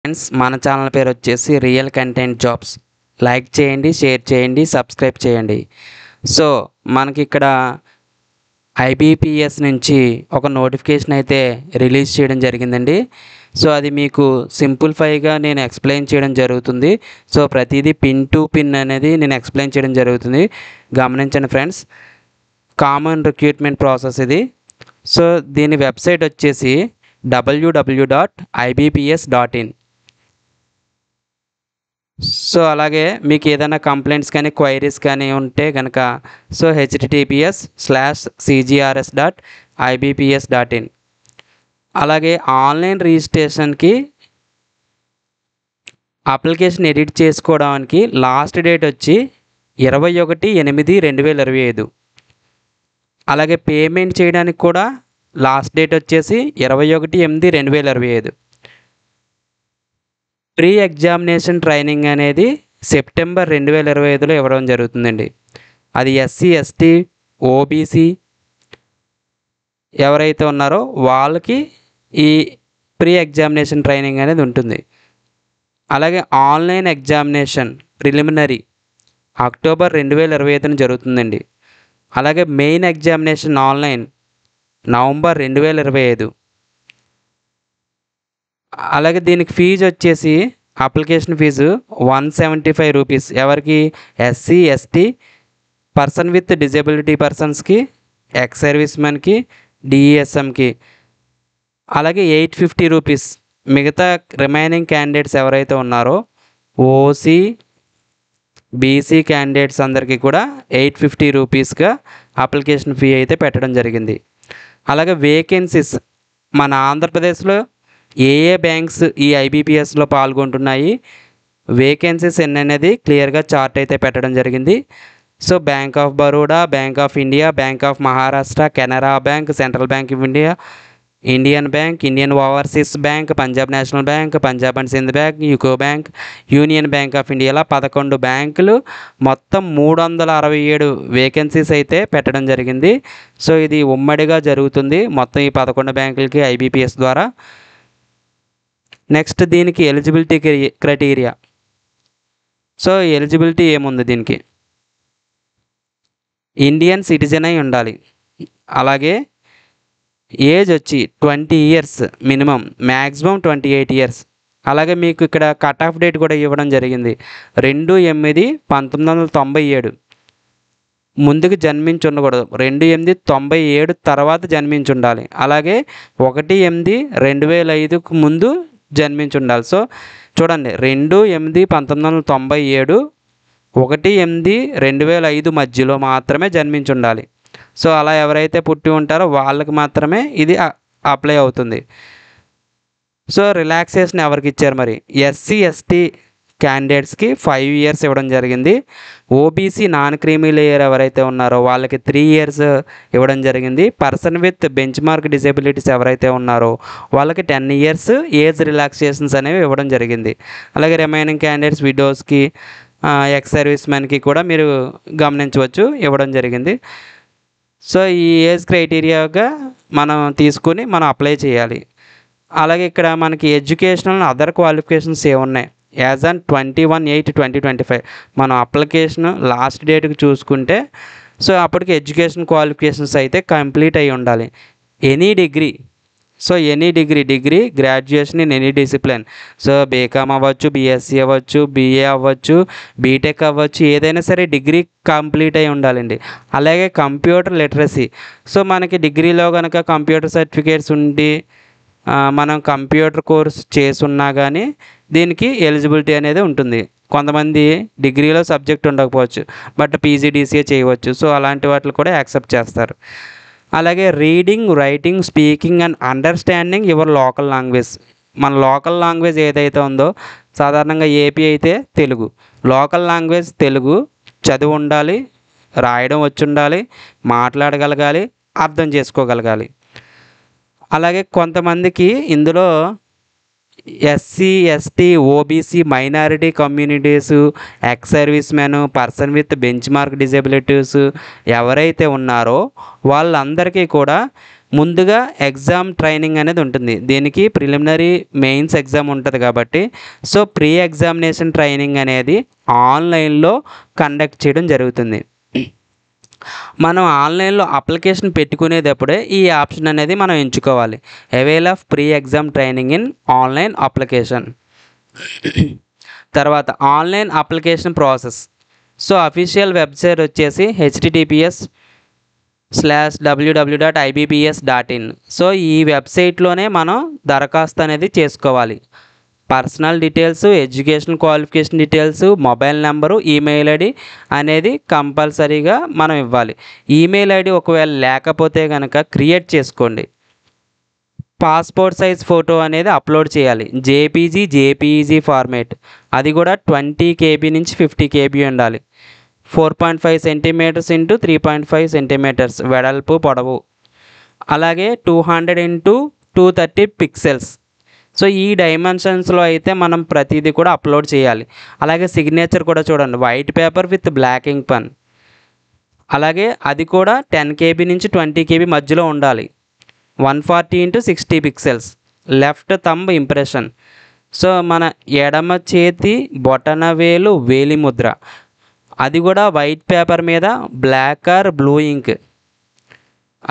Friends, మన channel పేరు వచ్చేసి రియల్ కంటెంట్ జాబ్స్. లైక్ చేయండి, షేర్ చేయండి, సబ్స్క్రైబ్ చేయండి. సో మనకి ఇక్కడ ఐబీపీఎస్ నుంచి ఒక నోటిఫికేషన్ అయితే రిలీజ్ చేయడం జరిగిందండి. సో అది మీకు సింప్లిఫైగా నేను ఎక్స్ప్లెయిన్ చేయడం జరుగుతుంది. సో ప్రతిదీ పిన్ టు పిన్ అనేది నేను ఎక్స్ప్లెయిన్ చేయడం జరుగుతుంది. గమనించండి ఫ్రెండ్స్, కామన్ రిక్రూట్మెంట్ ప్రాసెస్ ఇది. సో దీని వెబ్సైట్ వచ్చేసి www.ibps.in. సో అలాగే మీకు ఏదైనా కంప్లైంట్స్ కానీ క్వైరీస్ కానీ ఉంటే కనుక సో https://cgrs.ibps.in. అలాగే ఆన్లైన్ రిజిస్ట్రేషన్కి అప్లికేషన్ ఎడిట్ చేసుకోవడానికి లాస్ట్ డేట్ వచ్చి 21/8/2025. అలాగే పేమెంట్ చేయడానికి కూడా లాస్ట్ డేట్ వచ్చేసి 21/8/2025. ప్రీ ఎగ్జామినేషన్ ట్రైనింగ్ అనేది సెప్టెంబర్ 2025లో ఇవ్వడం జరుగుతుందండి. అది ఎస్సీ, ఎస్టీ, ఓబీసీ ఎవరైతే ఉన్నారో వాళ్ళకి ఈ ప్రీ ఎగ్జామినేషన్ ట్రైనింగ్ అనేది ఉంటుంది. అలాగే ఆన్లైన్ ఎగ్జామినేషన్ ప్రిలిమినరీ అక్టోబర్ 2025 జరుగుతుందండి. అలాగే మెయిన్ ఎగ్జామినేషన్ ఆన్లైన్ నవంబర్ 2025. అలాగే దీనికి ఫీజు వచ్చేసి అప్లికేషన్ ఫీజు 175 రూపీస్. ఎవరికి? SC, ST, person with disability పర్సన్స్కి, ఎక్స్ సర్వీస్ మెన్కి, డిఈఎస్ఎంకి. అలాగే 850 రూపీస్ మిగతా రిమైనింగ్ క్యాండిడేట్స్ ఎవరైతే ఉన్నారో ఓసీ, బీసీ క్యాండిడేట్స్ అందరికీ కూడా 850 రూపీస్గా అప్లికేషన్ ఫీ అయితే పెట్టడం జరిగింది. అలాగే వేకెన్సీస్ మన ఆంధ్రప్రదేశ్లో ఏ బ్యాంక్స్ ఈ ఐబీపీఎస్లో పాల్గొంటున్నాయి, వేకెన్సీస్ ఎన్ని అనేది క్లియర్గా చార్ట్ అయితే పెట్టడం జరిగింది. So bank of Baroda, bank of India, bank of Maharashtra, Canara bank, central bank of India, Indian bank, Indian overseas bank, Punjab national bank, Punjab and Sindh bank, UCO bank, union bank of India, ఇలా 11 బ్యాంకులు, మొత్తం 367 వేకెన్సీస్ అయితే పెట్టడం జరిగింది. సో ఇది ఉమ్మడిగా జరుగుతుంది మొత్తం ఈ 11 బ్యాంకులకి ఐబీపీఎస్ ద్వారా. నెక్స్ట్ దీనికి ఎలిజిబిలిటీ క్రైటీరియా. సో ఎలిజిబిలిటీ ఏముంది దీనికి? ఇండియన్ సిటిజన్ అయి ఉండాలి. అలాగే ఏజ్ వచ్చి 20 ఇయర్స్ మినిమం, మ్యాక్సిమం 28 ఇయర్స్. అలాగే మీకు ఇక్కడ కట్ ఆఫ్ డేట్ కూడా ఇవ్వడం జరిగింది 2/8/1997. ముందుకు జన్మించి ఉండకూడదు, 2/8/97 తర్వాత జన్మించి ఉండాలి. అలాగే 1/8/2005కు ముందు జన్మించి ఉండాలి. సో చూడండి, 2/8/1997, 1/8/2005 మధ్యలో మాత్రమే జన్మించి ఉండాలి. సో అలా ఎవరైతే పుట్టి ఉంటారో వాళ్ళకి మాత్రమే ఇది అప్లై అవుతుంది. సో రిలాక్సేషన్ ఎవరికి ఇచ్చారు మరి? ఎస్సీ, ఎస్టీ క్యాండిడేట్స్కి 5 ఇయర్స్ ఇవ్వడం జరిగింది. ఓబీసీ నాన్ క్రీమీ లేయర్ ఎవరైతే ఉన్నారో వాళ్ళకి 3 ఇయర్స్ ఇవ్వడం జరిగింది. Person with bench mark disabilities ఎవరైతే ఉన్నారో వాళ్ళకి 10 ఇయర్స్ ఏజ్ రిలాక్సేషన్స్ అనేవి ఇవ్వడం జరిగింది. అలాగే రిమైనింగ్ క్యాండిడేట్స్, విడోస్కి, ఎక్స్ సర్వీస్ మెన్కి కూడా మీరు గమనించవచ్చు ఇవ్వడం జరిగింది. సో ఈ ఏజ్ క్రైటీరియాగా మనం తీసుకుని మనం అప్లై చేయాలి. అలాగే ఇక్కడ మనకి ఎడ్యుకేషనల్ అదర్ క్వాలిఫికేషన్స్ ఏమున్నాయి? యాజ్ ఆన్ 21/8/2025 మనం అప్లికేషన్ లాస్ట్ డేట్కి చూసుకుంటే సో అప్పటికి ఎడ్యుకేషన్ క్వాలిఫికేషన్స్ అయితే కంప్లీట్ అయి ఉండాలి. Any degree, so any degree graduation in any discipline. So BCom అవ్వచ్చు, బీఎస్సీ అవ్వచ్చు, బీఏ అవ్వచ్చు, బీటెక్ అవ్వచ్చు, ఏదైనా సరే డిగ్రీ కంప్లీట్ అయి ఉండాలండి. అలాగే కంప్యూటర్ లిటరసీ. సో మనకి డిగ్రీలో కనుక కంప్యూటర్ సర్టిఫికేట్స్ ఉండి మనం కంప్యూటర్ కోర్స్ చేసున్నా కానీ దీనికి ఎలిజిబిలిటీ అనేది ఉంటుంది. కొంతమంది డిగ్రీలో సబ్జెక్ట్ ఉండకపోవచ్చు, బట్ పీజీడీసీఏ చేయవచ్చు. సో అలాంటి వాటిని కూడా యాక్సెప్ట్ చేస్తారు. అలాగే reading, writing, speaking and understanding your local language. మన లోకల్ లాంగ్వేజ్ ఏదైతే ఉందో, సాధారణంగా ఏపీ అయితే తెలుగు, లోకల్ లాంగ్వేజ్ తెలుగు చదివి ఉండాలి, రాయడం వచ్చి ఉండాలి, మాట్లాడగలగాలి, అర్థం చేసుకోగలగాలి. అలాగే కొంతమందికి ఇందులో SC, ST, OBC, minority communities, ex service men, person with bench mark disabilities ఎవరైతే ఉన్నారో వాళ్ళందరికీ కూడా ముందుగా ఎగ్జామ్ ట్రైనింగ్ అనేది ఉంటుంది. దీనికి ప్రిలిమినరీ మెయిన్స్ ఎగ్జామ్ ఉంటుంది కాబట్టి సో ప్రీ ఎగ్జామినేషన్ ట్రైనింగ్ అనేది ఆన్లైన్లో కండక్ట్ చేయడం జరుగుతుంది. మనం ఆన్లైన్లో అప్లికేషన్ పెట్టుకునేటప్పుడే ఈ ఆప్షన్ అనేది మనం ఎంచుకోవాలి. Avail of pre exam training in online application. తర్వాత online application process. So official website వచ్చేసి https:/www.ibps.in. సో ఈ వెబ్సైట్లోనే మనం దరఖాస్తు అనేది చేసుకోవాలి. Personal details, education qualification details, mobile number, email ID అనేది కంపల్సరీగా మనం ఇవ్వాలి. ఈమెయిల్ ఐడి ఒకవేళ లేకపోతే కనుక క్రియేట్ చేసుకోండి. పాస్పోర్ట్ సైజ్ ఫోటో అనేది అప్లోడ్ చేయాలి. జేపీజీ ఫార్మేట్, అది కూడా 20 KB నుంచి 50 KB ఉండాలి. 4.5 సెంటీమీటర్స్ ఇంటూ 3.5 సెంటీమీటర్స్ వెడల్పు పొడవు, అలాగే 200 ఇంటూ 230 పిక్సెల్స్. సో ఈ డైమెన్షన్స్లో అయితే మనం ప్రతిదీ కూడా అప్లోడ్ చేయాలి. అలాగే సిగ్నేచర్ కూడా చూడండి, white paper with black ink pen. అలాగే అది కూడా 10 KB నుంచి 20 KB మధ్యలో ఉండాలి. 140 into 60 pixels. Left thumb impression. So మన ఎడమ చేతి బొటన వేలు వేలి ముద్ర, అది కూడా వైట్ పేపర్ మీద బ్లాక్ ఆర్ బ్లూ ఇంక్,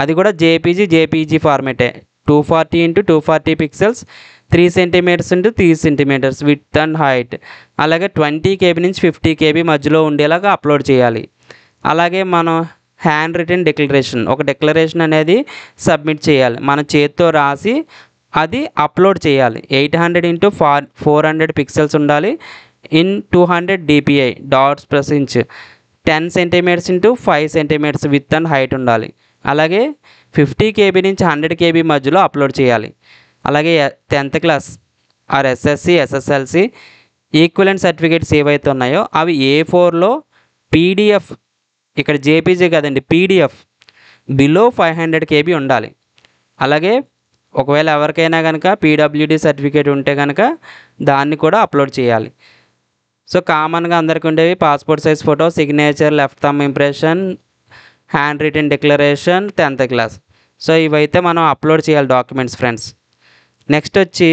అది కూడా జేపీజీ ఫార్మేటే. 240 into 240 pixels, 3 centimetres into 3 centimetres width and height. అలాగే 20 KB నుంచి 50 KB మధ్యలో ఉండేలాగా అప్లోడ్ చేయాలి. అలాగే మనం హ్యాండ్ రిటన్ డిక్లరేషన్, ఒక డిక్లరేషన్ అనేది సబ్మిట్ చేయాలి. మన చేతితో రాసి అది అప్లోడ్ చేయాలి. 800 ఇంటూ 400 పిక్సెల్స్ ఉండాలి. In 200 DPI dots plus inch. 10 centimetres into 5 centimetres width and height ఉండాలి. అలాగే 50 KB నుంచి 100 KB మధ్యలో అప్లోడ్ చేయాలి. అలాగే 10th class or SSC, SSLC equivalent certificates ఏవైతే ఉన్నాయో అవి A4లో PDF, ఇక్కడ జేపీజీ కదండి, PDF బిలో 500 KB ఉండాలి. అలాగే ఒకవేళ ఎవరికైనా కనుక PWD సర్టిఫికేట్ ఉంటే కనుక దాన్ని కూడా అప్లోడ్ చేయాలి. సో కామన్గా అందరికీ ఉండేవి passport size photo, signature, left thumb impression, handwritten declaration, 10th class. So ఇవైతే మనం అప్లోడ్ చేయాలి డాక్యుమెంట్స్ ఫ్రెండ్స్. నెక్స్ట్ వచ్చి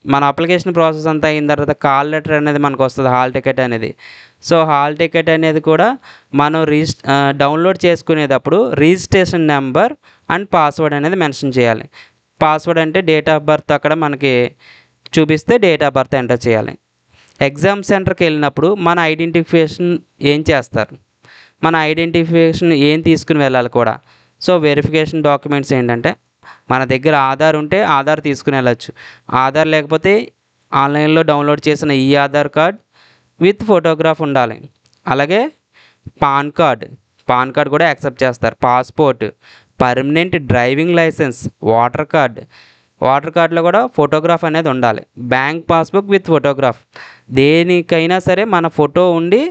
మన అప్లికేషన్ ప్రాసెస్ అంతా అయిన తర్వాత కాల్ లెటర్ అనేది మనకు వస్తుంది, హాల్ టికెట్ అనేది. సో హాల్ టికెట్ అనేది కూడా మనం డౌన్లోడ్ చేసుకునేటప్పుడు రిజిస్ట్రేషన్ నెంబర్ అండ్ పాస్వర్డ్ అనేది మెన్షన్ చేయాలి. పాస్వర్డ్ అంటే డేట్ ఆఫ్ బర్త్ అక్కడ మనకి చూపిస్తే డేట్ ఆఫ్ బర్త్ ఎంటర్ చేయాలి. ఎగ్జామ్ సెంటర్కి వెళ్ళినప్పుడు మన ఐడెంటిఫికేషన్ ఏం చేస్తారు, మన ఐడెంటిఫికేషన్ ఏం తీసుకుని వెళ్ళాలి కూడా. సో వెరిఫికేషన్ డాక్యుమెంట్స్ ఏంటంటే మన దగ్గర ఆధార్ ఉంటే ఆధార్ తీసుకుని వెళ్ళచ్చు. ఆధార్ లేకపోతే ఆన్లైన్లో డౌన్లోడ్ చేసిన ఈ ఆధార్ కార్డ్ విత్ ఫోటోగ్రాఫ్ ఉండాలి. అలాగే పాన్ కార్డ్ కూడా యాక్సెప్ట్ చేస్తారు. Passport, permanent driving licence, voter కార్డులో కూడా ఫోటోగ్రాఫ్ అనేది ఉండాలి. బ్యాంక్ పాస్బుక్ విత్ ఫోటోగ్రాఫ్, దేనికైనా సరే మన ఫోటో ఉండి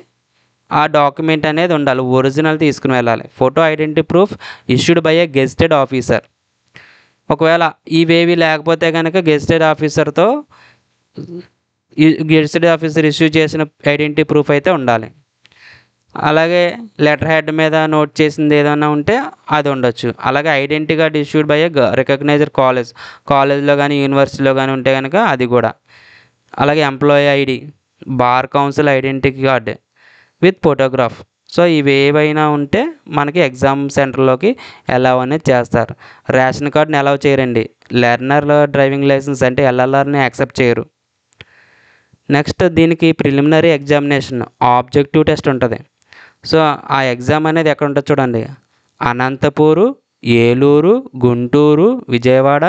ఆ డాక్యుమెంట్ అనేది ఉండాలి, ఒరిజినల్ తీసుకుని వెళ్ళాలి. Photo identity proof issued by A gazetted officer. ఒకవేళ ఇవేవి లేకపోతే కనుక గెజిటెడ్ ఆఫీసర్ ఇష్యూ చేసిన ఐడెంటిటీ ప్రూఫ్ అయితే ఉండాలి. అలాగే లెటర్ హెడ్ మీద నోట్ చేసింది ఏదైనా ఉంటే అది ఉండొచ్చు. అలాగే identity card issued by a recognised కాలేజ్లో కానీ యూనివర్సిటీలో కానీ ఉంటే కనుక అది కూడా. అలాగే employee ID, bar council identity card with photograph. So ఇవి ఏవైనా ఉంటే మనకి ఎగ్జామ్ సెంటర్లోకి అలౌ అనేది చేస్తారు. రేషన్ కార్డుని అలౌ చేయరండి. లెర్నర్ డ్రైవింగ్ లైసెన్స్ అంటే LLRని యాక్సెప్ట్ చేయరు. నెక్స్ట్ దీనికి ప్రిలిమినరీ ఎగ్జామినేషన్ ఆబ్జెక్టివ్ టెస్ట్ ఉంటుంది. సో ఆ ఎగ్జామ్ అనేది ఎక్కడ ఉంటుంది చూడండి, అనంతపూరు, ఏలూరు, గుంటూరు, విజయవాడ,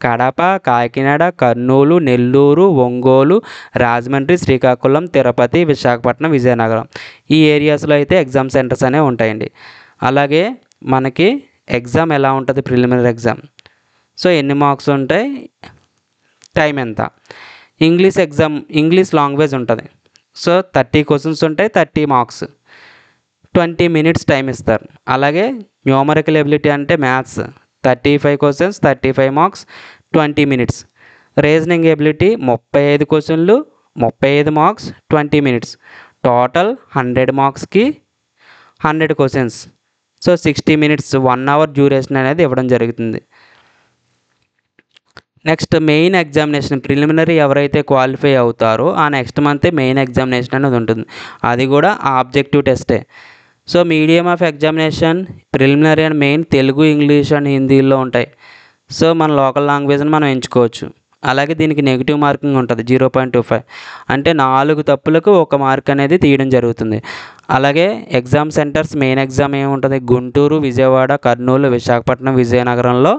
కడప, కాకినాడ, కర్నూలు, నెల్లూరు, ఒంగోలు, రాజమండ్రి, శ్రీకాకుళం, తిరుపతి, విశాఖపట్నం, విజయనగరం ఈ ఏరియాస్లో అయితే ఎగ్జామ్ సెంటర్స్ అనేవి ఉంటాయండి. అలాగే మనకి ఎగ్జామ్ ఎలా ఉంటుంది, ప్రిలిమినరీ ఎగ్జామ్. సో ఎన్ని మార్క్స్ ఉంటాయి, టైం ఎంత. ఇంగ్లీష్ లాంగ్వేజ్ ఉంటుంది. సో 30 క్వశ్చన్స్ ఉంటాయి, 30 మార్క్స్, 20 minutes టైం ఇస్తారు. అలాగే న్యూమరికల్ ఎబిలిటీ అంటే maths 35 questions, 35 marks, 20 minutes. Reasoning ability 35 క్వశ్చన్లు, 35 మార్క్స్, 20 minutes. టోటల్ 100 మార్క్స్కి 100 questions. So 60 minutes, 1 hour duration అనేది ఇవ్వడం జరుగుతుంది. నెక్స్ట్ మెయిన్ ఎగ్జామినేషన్ ప్రిలిమినరీ ఎవరైతే క్వాలిఫై అవుతారో ఆ నెక్స్ట్ మంతే మెయిన్ ఎగ్జామినేషన్ అనేది ఉంటుంది. అది కూడా ఆబ్జెక్టివ్ టెస్టే. So medium of examination preliminary and main Telugu, English and హిందీలో ఉంటాయి. సో మన లోకల్ లాంగ్వేజ్ని మనం ఎంచుకోవచ్చు. అలాగే దీనికి నెగిటివ్ మార్కింగ్ ఉంటుంది 0.25, అంటే 4 తప్పులకు 1 మార్క్ అనేది తీయడం జరుగుతుంది. అలాగే ఎగ్జామ్ సెంటర్స్ మెయిన్ ఎగ్జామ్ ఏముంటుంది, గుంటూరు, విజయవాడ, కర్నూలు, విశాఖపట్నం, విజయనగరంలో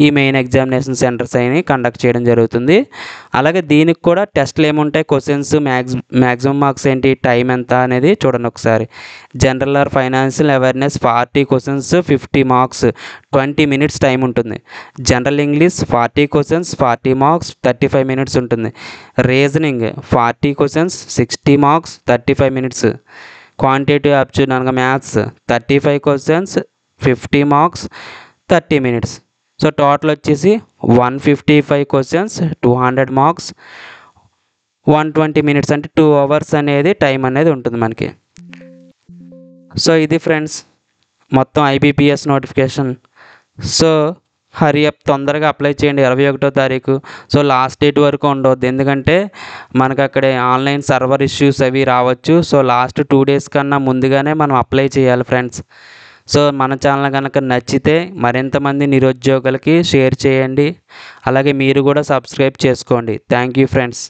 ఈ మెయిన్ ఎగ్జామినేషన్ సెంటర్స్ అయినా కండక్ట్ చేయడం జరుగుతుంది. అలాగే దీనికి కూడా టెస్ట్లు ఏముంటాయి, క్వశ్చన్స్, మ్యాక్సిమం మార్క్స్ ఏంటి, టైం ఎంత అనేది చూడండి ఒకసారి. General or financial awareness 40 questions 50 marks 20 minutes time ఉంటుంది. General English 40 questions 40 marks 35 minutes ఉంటుంది. Reasoning 40 questions 60 marks 35 minutes. Quantitative option అనగా maths 35 questions 50 marks 30 minutes. So total వచ్చేసి 155 క్వశ్చన్స్ 200 మార్క్స్ 120 మినిట్స్, అంటే 2 అవర్స్ అనేది టైం అనేది ఉంటుంది మనకి. సో ఇది ఫ్రెండ్స్ మొత్తం IBPS notification. So Hari up, తొందరగా అప్లై చేయండి 21వ తారీఖు. సో లాస్ట్ డేట్ వరకు ఉండవద్దు, ఎందుకంటే మనకు అక్కడే ఆన్లైన్ సర్వర్ ఇష్యూస్ అవి రావచ్చు. సో లాస్ట్ 2 డేస్ కన్నా ముందుగానే మనం అప్లై చేయాలి ఫ్రెండ్స్. సో మన ఛానల్ కనుక నచ్చితే మరింతమంది నిరుద్యోగులకి షేర్ చేయండి. అలాగే మీరు కూడా సబ్స్క్రైబ్ చేసుకోండి. Thank you friends.